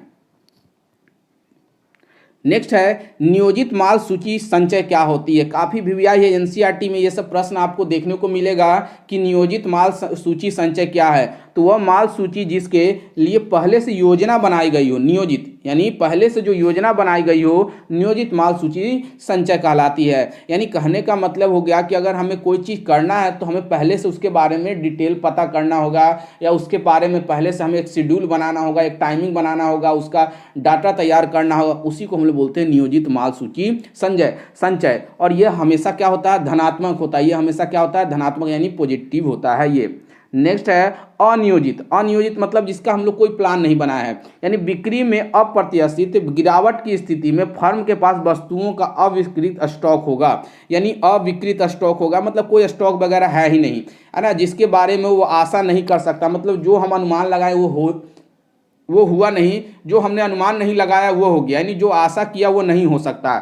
नेक्स्ट है नियोजित माल सूची संचय क्या होती है। काफ़ी वीवीआई है, एनसीईआरटी में ये सब प्रश्न आपको देखने को मिलेगा कि नियोजित माल सूची संचय क्या है। तो वह माल सूची जिसके लिए पहले से योजना बनाई गई हो, नियोजित यानी पहले से जो योजना बनाई गई हो, नियोजित माल सूची संचय कहलाती है। यानी कहने का मतलब हो गया कि अगर हमें कोई चीज़ करना है तो हमें पहले से उसके बारे में डिटेल पता करना होगा, या उसके बारे में पहले से हमें एक शेड्यूल बनाना होगा, एक टाइमिंग बनाना होगा, उसका डाटा तैयार करना होगा, उसी को हम लोग बोलते हैं नियोजित माल सूची संचय। और यह हमेशा क्या होता है, धनात्मक होता है। ये हमेशा क्या होता है, धनात्मक यानी पॉजिटिव होता है ये। नेक्स्ट है अनियोजित मतलब जिसका हम लोग कोई प्लान नहीं बनाया है, यानी बिक्री में अप्रत्याशित गिरावट की स्थिति में फर्म के पास वस्तुओं का अविकृत स्टॉक होगा। यानी अविकृत स्टॉक होगा मतलब कोई स्टॉक वगैरह है ही नहीं, है ना, जिसके बारे में वो आशा नहीं कर सकता। मतलब जो हम अनुमान लगाए वो हुआ नहीं, जो हमने अनुमान नहीं लगाया वो हो गया, यानी जो आशा किया वो नहीं हो सकता।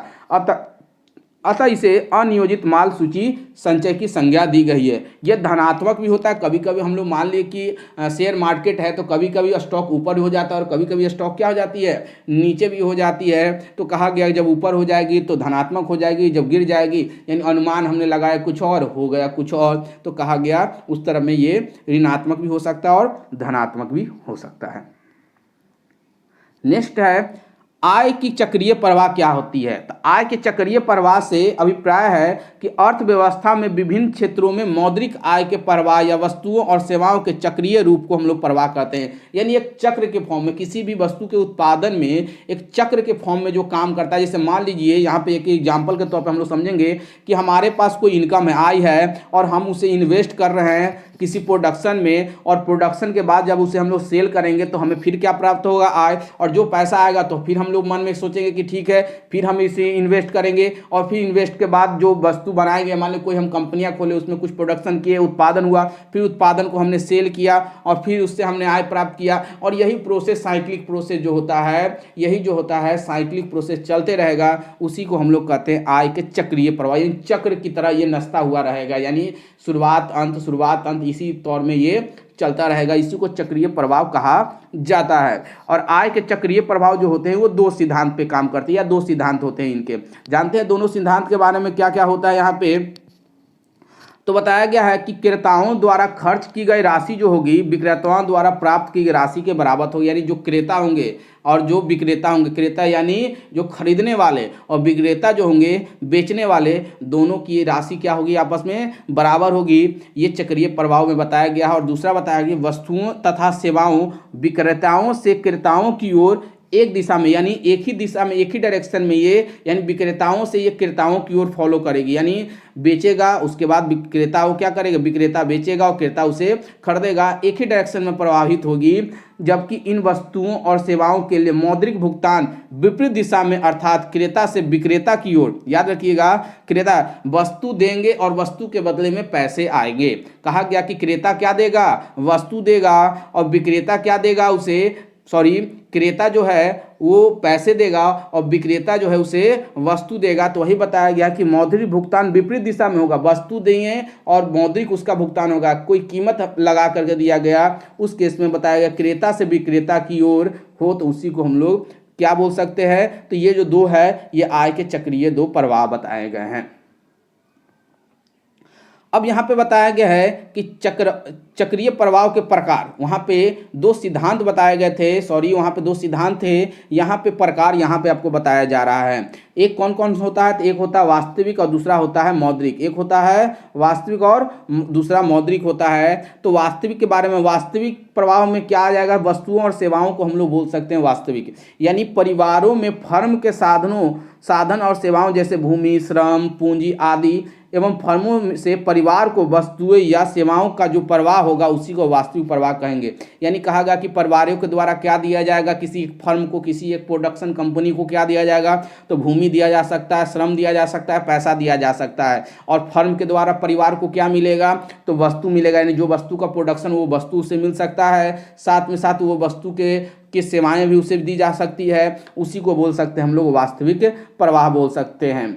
अतः इसे अनियोजित माल सूची संचय की संज्ञा दी गई है। यह धनात्मक भी होता है। कभी कभी हम लोग मान लिए कि शेयर मार्केट है तो कभी कभी स्टॉक ऊपर हो जाता है और कभी कभी स्टॉक क्या हो जाती है, नीचे भी हो जाती है। तो कहा गया जब ऊपर हो जाएगी तो धनात्मक हो जाएगी, जब गिर जाएगी यानी अनुमान हमने लगाया कुछ और हो गया कुछ और, तो कहा गया उस तरह में ये ऋणात्मक भी हो सकता है और धनात्मक भी हो सकता है। नेक्स्ट है आय की चक्रीय प्रवाह क्या होती है? तो आय के चक्रीय प्रवाह से अभिप्राय है कि अर्थव्यवस्था में विभिन्न क्षेत्रों में मौद्रिक आय के प्रवाह या वस्तुओं और सेवाओं के चक्रीय रूप को हम लोग प्रवाह कहते हैं। यानी एक चक्र के फॉर्म में, किसी भी वस्तु के उत्पादन में एक चक्र के फॉर्म में जो काम करता है। जैसे मान लीजिए यहाँ पे एक एग्जाम्पल के तौर पर हम लोग समझेंगे कि हमारे पास कोई इनकम है, आय है, और हम उसे इन्वेस्ट कर रहे हैं किसी प्रोडक्शन में, और प्रोडक्शन के बाद जब उसे हम लोग सेल करेंगे तो हमें फिर क्या प्राप्त होगा? आय। और जो पैसा आएगा तो फिर हम लोग मन में सोचेंगे कि ठीक है, फिर हम इसे इन्वेस्ट करेंगे, और फिर इन्वेस्ट के बाद जो वस्तु बनाएंगे, मान लो कोई हम कंपनियां खोले, उसमें कुछ प्रोडक्शन किए, उत्पादन हुआ, फिर उत्पादन को हमने सेल किया और फिर उससे हमने आय प्राप्त किया। और यही प्रोसेस, साइक्लिक प्रोसेस जो होता है, यही जो होता है साइक्लिक प्रोसेस चलते रहेगा, उसी को हम लोग कहते हैं आय के चक्रीय प्रवाह। यानी चक्र की तरह ये नचता हुआ रहेगा, यानी शुरुआत अंत शुरुआत अंत, इसी तौर में ये चलता रहेगा। इसी को चक्रीय प्रभाव कहा जाता है। और आय के चक्रीय प्रभाव जो होते हैं वो दो सिद्धांत पे काम करते हैं, या दो सिद्धांत होते हैं इनके। जानते हैं दोनों सिद्धांत के बारे में क्या क्या होता है? यहाँ पे तो बताया गया है कि क्रेताओं द्वारा खर्च की गई राशि जो होगी विक्रेताओं द्वारा प्राप्त की गई राशि के बराबर होगी। यानी जो क्रेता होंगे और जो विक्रेता होंगे, क्रेता यानी जो खरीदने वाले, और विक्रेता जो होंगे बेचने वाले, दोनों की राशि क्या होगी? आपस में बराबर होगी। ये चक्रीय प्रभाव में बताया गया है। और दूसरा बताया गया वस्तुओं तथा सेवाओं विक्रेताओं से क्रेताओं की ओर एक दिशा में, यानी एक ही दिशा में, एक ही डायरेक्शन में ये, यानी विक्रेताओं से ये क्रेताओं की ओर फॉलो करेगी। यानी बेचेगा, उसके बाद विक्रेता वो क्या करेगा? विक्रेता बेचेगा और क्रेता उसे खरीदेगा, एक ही डायरेक्शन में प्रवाहित होगी। जबकि इन वस्तुओं और सेवाओं के लिए मौद्रिक भुगतान विपरीत दिशा में, अर्थात क्रेता से विक्रेता की ओर। याद रखिएगा, क्रेता वस्तु देंगे और वस्तु के बदले में पैसे आएंगे। कहा गया कि क्रेता क्या देगा? वस्तु देगा, और विक्रेता क्या देगा उसे? क्रेता जो है वो पैसे देगा और विक्रेता जो है उसे वस्तु देगा। तो वही बताया गया कि मौद्रिक भुगतान विपरीत दिशा में होगा। वस्तु देंगे और मौद्रिक उसका भुगतान होगा, कोई कीमत लगा करके दिया गया, उस केस में बताया गया क्रेता से विक्रेता की ओर हो, तो उसी को हम लोग क्या बोल सकते हैं? तो ये जो दो है, ये आय के चक्रीय दो प्रवाह बताए गए हैं। अब यहाँ पे बताया गया है कि चक्रीय प्रवाह के प्रकार, वहाँ पे दो सिद्धांत बताए गए थे, वहाँ पे दो सिद्धांत थे, यहाँ पे प्रकार यहाँ पे आपको बताया जा रहा है। एक कौन कौन होता है? तो एक होता है वास्तविक और दूसरा होता है मौद्रिक। एक होता है वास्तविक और दूसरा मौद्रिक होता है। तो वास्तविक के बारे में, वास्तविक प्रवाह में क्या आ जाएगा? वस्तुओं और सेवाओं को हम लोग बोल सकते हैं वास्तविक। यानी परिवारों में फर्म के साधन और सेवाओं जैसे भूमि, श्रम, पूंजी आदि एवं फर्मों से परिवार को वस्तुएं या सेवाओं का जो प्रवाह होगा उसी को वास्तविक प्रवाह कहेंगे। यानी कहा गया कि परिवारों के द्वारा क्या दिया जाएगा? किसी फर्म को, किसी एक प्रोडक्शन कंपनी को क्या दिया जाएगा? तो भूमि दिया जा सकता है, श्रम दिया जा सकता है, पैसा दिया जा सकता है। और फर्म के द्वारा परिवार को क्या मिलेगा? तो वस्तु मिलेगा। यानी जो वस्तु का प्रोडक्शन वो वस्तु से मिल सकता है, साथ में साथ वो वस्तु के सेवाएं भी उसे दी जा सकती है। उसी को बोल सकते हैं हम लोग वास्तविक प्रवाह बोल सकते हैं।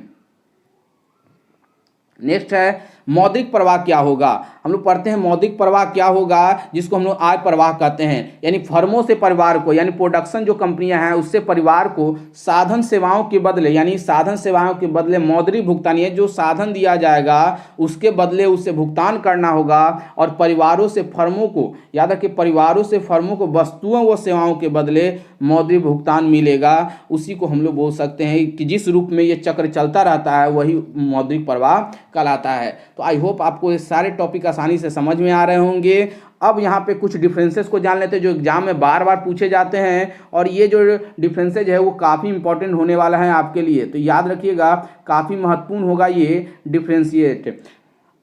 नेक्स्ट है मौद्रिक प्रवाह क्या होगा? हम लोग पढ़ते हैं मौद्रिक प्रवाह क्या होगा, जिसको हम लोग आय प्रवाह कहते हैं। यानी फर्मों से परिवार को, यानी प्रोडक्शन जो कंपनियां हैं उससे परिवार को साधन सेवाओं के बदले, यानी साधन सेवाओं के बदले मौद्रिक भुगतान, ये जो साधन दिया जाएगा उसके बदले उसे भुगतान करना होगा। और परिवारों से फर्मों को, याद रखिए, परिवारों से फर्मों को वस्तुओं व सेवाओं के बदले मौद्रिक भुगतान मिलेगा। उसी को हम लोग बोल सकते हैं कि जिस रूप में ये चक्र चलता रहता है वही मौद्रिक प्रवाह कहलाता है। तो आई होप आपको ये सारे टॉपिक आसानी से समझ में आ रहे होंगे। अब यहाँ पे कुछ डिफरेंसेस को जान लेते हैं जो एग्जाम में बार बार पूछे जाते हैं, और ये जो डिफरेंसेज है वो काफ़ी इंपॉर्टेंट होने वाला है आपके लिए। तो याद रखिएगा, काफ़ी महत्वपूर्ण होगा ये डिफरेंशिएट।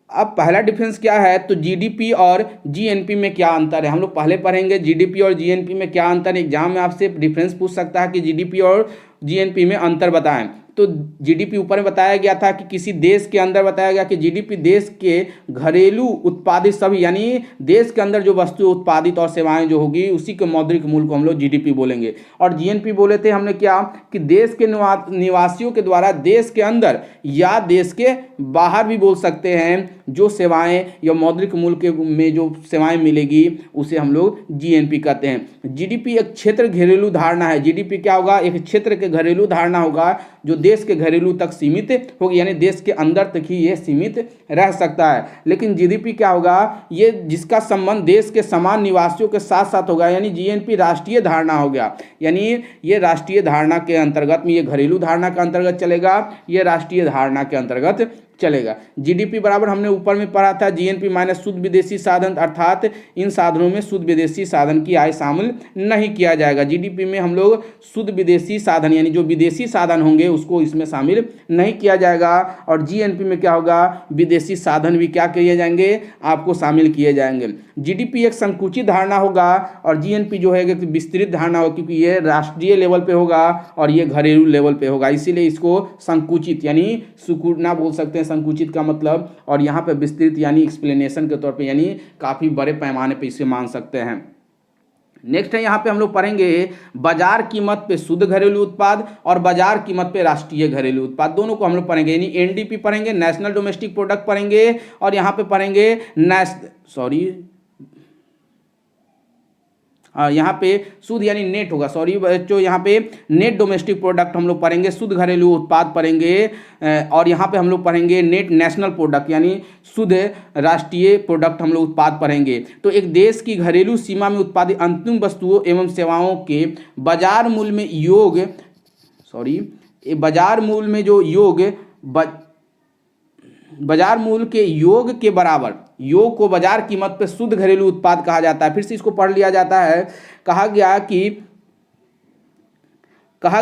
अब पहला डिफरेंस क्या है? तो जीडीपी और जीएनपी में क्या अंतर है? हम लोग पहले पढ़ेंगे जीडीपी और जीएनपी में क्या अंतर है। एग्जाम में आपसे डिफरेंस पूछ सकता है कि जीडीपी और जीएनपी में अंतर बताएं। तो जीडीपी ऊपर में बताया गया था कि किसी देश के अंदर बताया गया कि जीडीपी देश के घरेलू उत्पादित सभी, यानी देश के अंदर जो वस्तु उत्पादित और सेवाएं जो होगी उसी के मौद्रिक मूल्य को हम लोग जीडीपी बोलेंगे। और जीएनपी बोले थे हमने क्या कि देश के निवासियों के द्वारा देश के अंदर या देश के बाहर भी बोल सकते हैं जो सेवाएं या मौद्रिक मूल्य में जो सेवाएं मिलेगी उसे हम लोग जीएनपी कहते हैं। जीडीपी एक क्षेत्र घरेलू धारणा है। जीडीपी क्या होगा? एक क्षेत्र के घरेलू धारणा होगा जो देश के घरेलू तक सीमित होगी, यानी देश के अंदर तक ही ये सीमित रह सकता है। लेकिन जीडीपी क्या होगा, ये जिसका संबंध देश के समान निवासियों के साथ साथ होगा, यानी जीएनपी राष्ट्रीय धारणा हो गया, यानी ये राष्ट्रीय धारणा के अंतर्गत में, ये घरेलू धारणा के अंतर्गत चलेगा, ये राष्ट्रीय धारणा के अंतर्गत चलेगा। जीडीपी बराबर हमने ऊपर में पढ़ा था जीएनपी माइनस शुद्ध विदेशी साधन, अर्थात इन साधनों में शुद्ध विदेशी साधन की आय शामिल नहीं किया जाएगा। जीडीपी में हम लोग शुद्ध विदेशी साधन यानी जो विदेशी साधन होंगे उसको इसमें शामिल नहीं किया जाएगा। और जीएनपी में क्या होगा, विदेशी साधन भी क्या किए जाएंगे, आपको शामिल किए जाएंगे। जीडीपी एक संकुचित धारणा होगा और जीएनपी जो है एक विस्तृत धारणा होगा, क्योंकि ये राष्ट्रीय लेवल पे होगा और ये घरेलू लेवल पे होगा, इसीलिए इसको संकुचित यानी सुकुड़ना बोल सकते हैं, संकुचित का मतलब, और यहाँ पे विस्तृत यानी एक्सप्लेनेशन के तौर पे, यानी काफ़ी बड़े पैमाने पे इसे मान सकते हैं। नेक्स्ट है यहाँ पे हम लोग पढ़ेंगे बाजार कीमत पे शुद्ध घरेलू उत्पाद और बाजार कीमत पे राष्ट्रीय घरेलू उत्पाद, दोनों को हम लोग पढ़ेंगे, यानी एनडीपी पढ़ेंगे, नेशनल डोमेस्टिक प्रोडक्ट पढ़ेंगे, और यहाँ पे पढ़ेंगे यहाँ पे शुद्ध यानी नेट होगा, जो यहाँ पे नेट डोमेस्टिक प्रोडक्ट हम लोग पढ़ेंगे, शुद्ध घरेलू उत्पाद पढ़ेंगे, और यहाँ पे हम लोग पढ़ेंगे नेट नेशनल प्रोडक्ट यानी शुद्ध राष्ट्रीय प्रोडक्ट हम लोग उत्पाद पढ़ेंगे। तो एक देश की घरेलू सीमा में उत्पादित अंतिम वस्तुओं एवं सेवाओं के बाजार मूल्य में बाजार मूल्य में जो बाजार मूल्य के योग के बराबर, योग को बाजार कीमत पे शुद्ध घरेलू उत्पाद कहा जाता है। फिर से इसको पढ़ लिया जाता है। कहा गया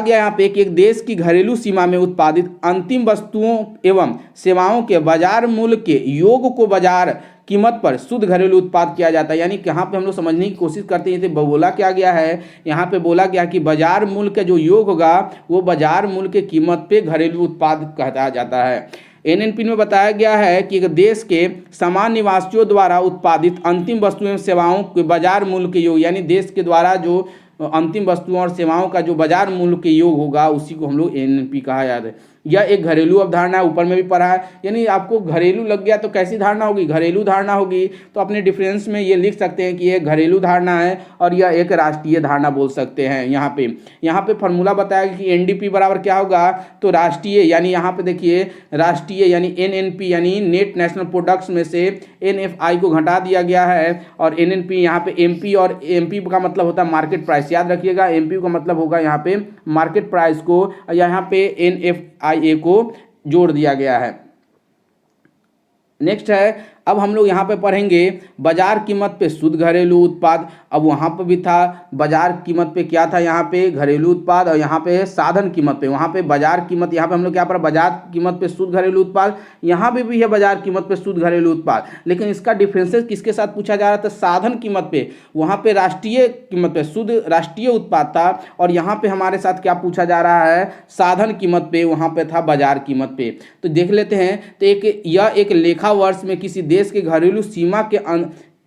यहाँ पे कि एक देश की घरेलू सीमा में उत्पादित अंतिम वस्तुओं एवं सेवाओं के बाजार मूल्य के योग को बाजार कीमत पर शुद्ध घरेलू उत्पाद किया जाता है। यानी कि यहाँ पे हम लोग समझने की कोशिश करते हैं, बोला क्या गया है, यहाँ पे बोला गया कि बाजार मूल्य का जो योग होगा वो बाजार मूल्य के कीमत पे घरेलू उत्पाद कहता जाता है। एनएनपी में बताया गया है कि एक देश के समान निवासियों द्वारा उत्पादित अंतिम वस्तुओं एवं सेवाओं के बाजार मूल्य के योग, यानी देश के द्वारा जो अंतिम वस्तुओं और सेवाओं का जो बाजार मूल्य के योग होगा उसी को हम लोग एनएनपी कहा जाता है। यह एक घरेलू अवधारणा है, ऊपर में भी पढ़ा है, यानी आपको घरेलू लग गया तो कैसी धारणा होगी, घरेलू धारणा होगी। तो अपने डिफरेंस में ये लिख सकते हैं कि ये घरेलू धारणा है और यह एक राष्ट्रीय धारणा बोल सकते हैं। यहाँ पे फॉर्मूला बताया कि एनडीपी बराबर क्या होगा, तो राष्ट्रीय यानी यहाँ पे देखिए राष्ट्रीय यानी एनएनपी यानी नेट नेशनल प्रोडक्ट्स में से एनएफआई को घटा दिया गया है, और एनएनपी यहाँ पे एमपी, और एमपी का मतलब होता है मार्केट प्राइस, याद रखिएगा एमपी का मतलब होगा यहाँ पे मार्केट प्राइस को, यहाँ पे एनएफआई को जोड़ दिया गया है। नेक्स्ट है, अब हम लोग यहाँ पे पढ़ेंगे बाजार कीमत पे शुद्ध घरेलू उत्पाद। अब वहाँ पे भी था बाजार कीमत पे क्या था, यहाँ पे घरेलू उत्पाद, और यहाँ पे साधन कीमत पे, वहाँ पे बाजार कीमत, यहाँ पे हम लोग क्या पढ़ा, बाजार कीमत पे शुद्ध घरेलू उत्पाद, यहाँ पे भी है बाजार कीमत पे शुद्ध घरेलू उत्पाद, लेकिन इसका डिफरेंसेस किसके साथ पूछा जा रहा था, साधन कीमत पे। वहाँ पे राष्ट्रीय कीमत पे शुद्ध राष्ट्रीय उत्पाद था, और यहाँ पे हमारे साथ क्या पूछा जा रहा है, साधन कीमत पे, वहाँ पे था बाजार कीमत पे। तो देख लेते हैं, तो यह एक लेखा वर्ष में किसी देश के घरेलू सीमा के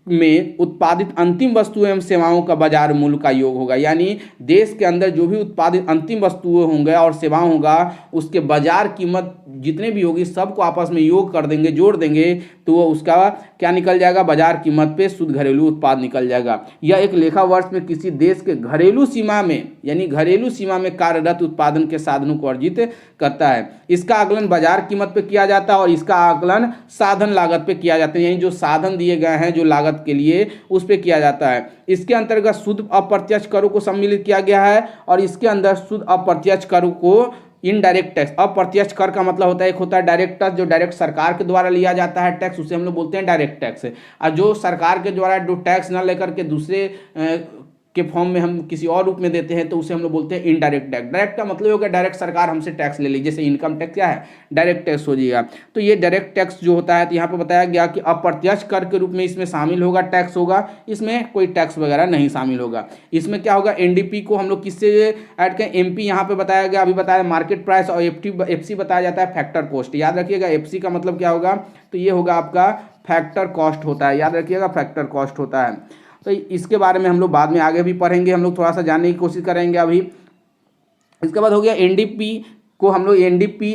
में उत्पादित अंतिम वस्तुएं एवं सेवाओं का बाजार मूल्य का योग होगा, यानी देश के अंदर जो भी उत्पादित अंतिम वस्तुएं होंगे और सेवाएं होगा उसके बाजार कीमत जितने भी होगी सबको आपस में योग कर देंगे, जोड़ देंगे, तो वो उसका क्या निकल जाएगा, बाजार कीमत पे शुद्ध घरेलू उत्पाद निकल जाएगा। यह एक लेखा वर्ष में किसी देश के घरेलू सीमा में यानी घरेलू सीमा में कार्यरत उत्पादन के साधनों को अर्जित करता है। इसका आकलन बाजार कीमत पे किया जाता है और इसका आकलन साधन लागत पे किया जाता है, यानी जो साधन दिए गए हैं जो लागत के लिए उस पे किया जाता है। इसके अंतर्गत शुद्ध अप्रत्यक्ष करों को सम्मिलित किया गया है, और इसके अंदर शुद्ध अप्रत्यक्ष करों को इनडायरेक्ट टैक्स, अप्रत्यक्ष कर का मतलब होता है, एक होता है डायरेक्ट टैक्स जो डायरेक्ट सरकार के द्वारा लिया जाता है टैक्स, उसे हम लोग बोलते हैं डायरेक्ट टैक्स, और जो सरकार के द्वारा जो टैक्स न लेकर के दूसरे के फॉर्म में हम किसी और रूप में देते हैं तो उसे हम लोग बोलते हैं इनडायरेक्ट टैक्स। डायरेक्ट का मतलब होगा डायरेक्ट सरकार हमसे टैक्स ले ली, जैसे इनकम टैक्स क्या है, डायरेक्ट टैक्स हो जाएगा। तो ये डायरेक्ट टैक्स जो होता है, तो यहाँ पे बताया गया कि अप्रत्यक्ष कर के रूप में इसमें शामिल होगा, टैक्स होगा, इसमें कोई टैक्स वगैरह नहीं शामिल होगा। इसमें क्या होगा, एनडीपी को हम लोग किससे ऐड करें, एमपी यहाँ पे बताया गया, अभी बताया मार्केट प्राइस, और एफसी बताया जाता है फैक्टर कॉस्ट। याद रखिएगा एफसी का मतलब क्या होगा, तो ये होगा आपका फैक्टर कॉस्ट होता है, याद रखिएगा फैक्टर कॉस्ट होता है। तो इसके बारे में हम लोग बाद में आगे भी पढ़ेंगे, हम लोग थोड़ा सा जानने की कोशिश करेंगे अभी। इसके बाद हो गया एनडीपी को हम लोग एनडीपी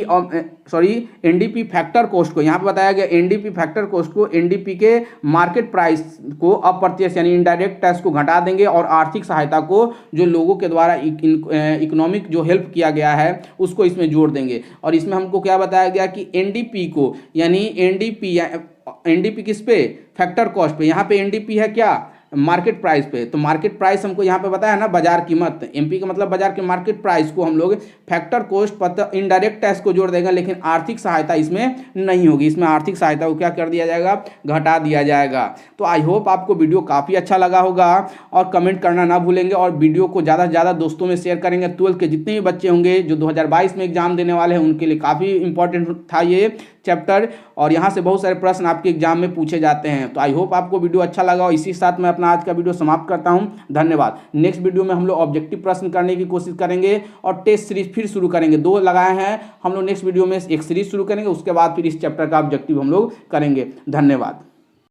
एनडीपी फैक्टर कॉस्ट को यहाँ पे बताया गया, एनडीपी फैक्टर कॉस्ट को एनडीपी के मार्केट प्राइस को अप्रत्यक्ष यानी इनडायरेक्ट टैक्स को घटा देंगे और आर्थिक सहायता को जो लोगों के द्वारा इकोनॉमिक जो हेल्प किया गया है उसको इसमें जोड़ देंगे। और इसमें हमको क्या बताया गया कि एनडीपी को यानी एनडीपी किस पे, फैक्टर कॉस्ट पे। यहाँ पे एनडीपी है क्या, मार्केट प्राइस पे। तो मार्केट प्राइस हमको यहाँ पे बताया ना, बाजार कीमत, एमपी का मतलब बाजार के मार्केट प्राइस को हम लोग factor cost per indirect tax को जोड़ देंगे, लेकिन आर्थिक सहायता इसमें नहीं होगी। इसमें आर्थिक सहायता को क्या कर दिया जाएगा, घटा दिया जाएगा। तो आई होप आपको वीडियो काफ़ी अच्छा लगा होगा और कमेंट करना ना भूलेंगे और वीडियो को ज़्यादा से ज़्यादा दोस्तों में शेयर करेंगे। 12th के जितने भी बच्चे होंगे जो 2022 में एग्जाम देने वाले हैं उनके लिए काफ़ी इंपॉर्टेंट था ये चैप्टर, और यहाँ से बहुत सारे प्रश्न आपके एग्जाम में पूछे जाते हैं। तो आई होप आपको वीडियो अच्छा लगा और इसी साथ मैं अपना आज का वीडियो समाप्त करता हूँ। धन्यवाद। नेक्स्ट वीडियो में हम लोग ऑब्जेक्टिव प्रश्न करने की कोशिश करेंगे और टेस्ट सीरीज फिर शुरू करेंगे। 2 लगाए हैं हम लोग, नेक्स्ट वीडियो में एक सीरीज शुरू करेंगे, उसके बाद फिर इस चैप्टर का ऑब्जेक्टिव हम लोग करेंगे। धन्यवाद।